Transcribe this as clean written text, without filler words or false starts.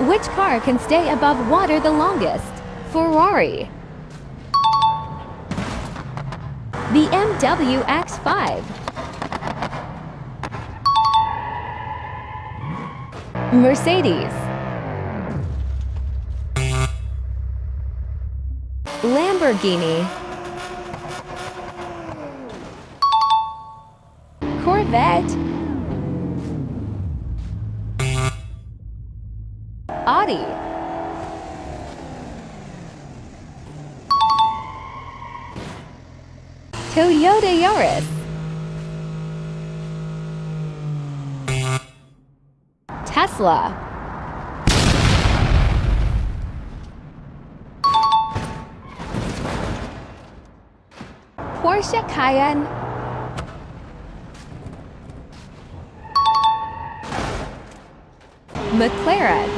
Which car can stay above water the longest? Ferrari. BMW X5. Mercedes. Lamborghini. Corvette. Audi. Toyota Yaris. Tesla. Porsche Cayenne. McLaren.